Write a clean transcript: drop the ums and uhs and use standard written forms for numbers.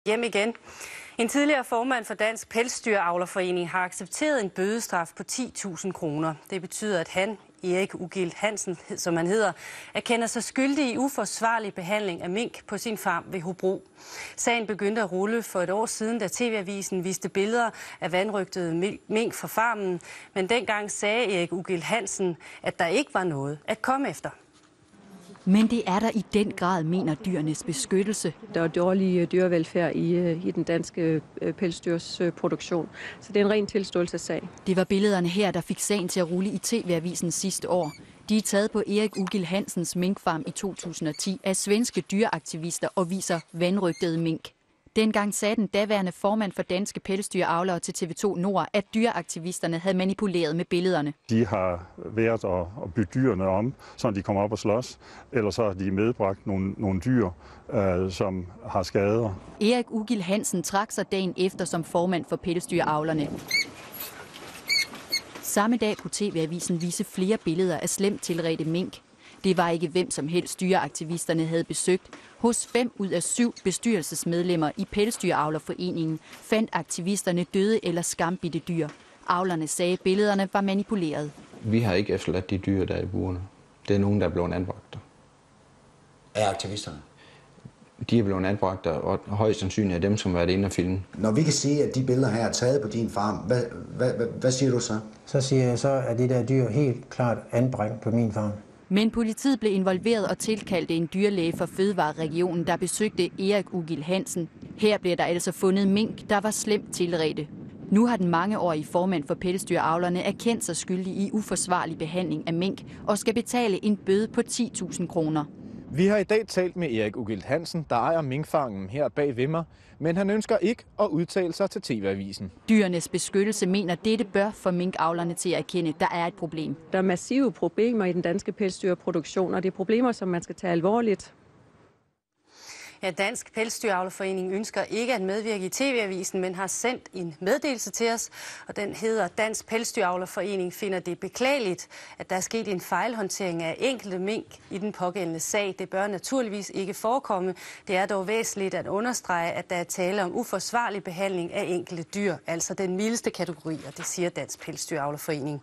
Hjem igen. En tidligere formand for Dansk Pelsdyravlerforening har accepteret en bødestraf på 10.000 kroner. Det betyder, at han, Erik Ugilt Hansen, som han hedder, erkender sig skyldig i uforsvarlig behandling af mink på sin farm ved Hobro. Sagen begyndte at rulle for et år siden, da TV-avisen viste billeder af vanrøgtede mink fra farmen. Men dengang sagde Erik Ugilt Hansen, at der ikke var noget at komme efter. Men det er der i den grad, mener Dyrenes Beskyttelse. Der er dårlig dyrevelfærd i den danske pelsdyrsproduktion, så det er en ren tilståelsessag. Det var billederne her, der fik sagen til at rulle i TV-avisen sidste år. De er taget på Erik Ugilt Hansens minkfarm i 2010 af svenske dyreaktivister og viser vanrøgtede mink. Dengang sagde den daværende formand for Danske Pelsdyravlere til TV2 Nord, at dyreaktivisterne havde manipuleret med billederne. De har været at bytte dyrene om, så de kommer op og slås, eller så har de medbragt nogle dyr, som har skader. Erik Ugilt Hansen trak sig dagen efter som formand for pelsdyravlerne. Samme dag kunne TV-avisen vise flere billeder af slemt tilredte mink. Det var ikke hvem som helst dyreaktivisterne havde besøgt. Hos 5 ud af 7 bestyrelsesmedlemmer i Pelsdyravlerforeningen fandt aktivisterne døde eller skambidte dyr. Avlerne sagde, at billederne var manipuleret. Vi har ikke efterladt de dyr, der er i burene. Det er nogen, der er blevet anbragt. Af aktivisterne? De er blevet anbragt, og højst sandsynligt er dem, som har været inde og filme. Når vi kan sige, at de billeder her er taget på din farm, hvad siger du så? Så siger jeg så, at det der dyr helt klart anbragt på min farm. Men politiet blev involveret og tilkaldte en dyrlæge fra Fødevareregionen, der besøgte Erik Ugilt Hansen. Her blev der altså fundet mink, der var slemt tilredte. Nu har den mangeårige formand for pelsdyravlerne erkendt sig skyldig i uforsvarlig behandling af mink og skal betale en bøde på 10.000 kroner. Vi har i dag talt med Erik Ugilt Hansen, der ejer minkfarmen her bag ved mig, men han ønsker ikke at udtale sig til TV-avisen. Dyrenes Beskyttelse mener, at dette bør få minkavlerne til at erkende, at der er et problem. Der er massive problemer i den danske pelsdyrproduktion, og det er problemer, som man skal tage alvorligt. Ja, Dansk Pelsdyravlerforening ønsker ikke at medvirke i TV-avisen, men har sendt en meddelelse til os, og den hedder: Dansk Pelsdyravlerforening finder det beklageligt, at der er sket en fejlhåndtering af enkelte mink i den pågældende sag. Det bør naturligvis ikke forekomme. Det er dog væsentligt at understrege, at der er tale om uforsvarlig behandling af enkelte dyr, altså den mildeste kategori, og det siger Dansk Pelsdyravlerforening.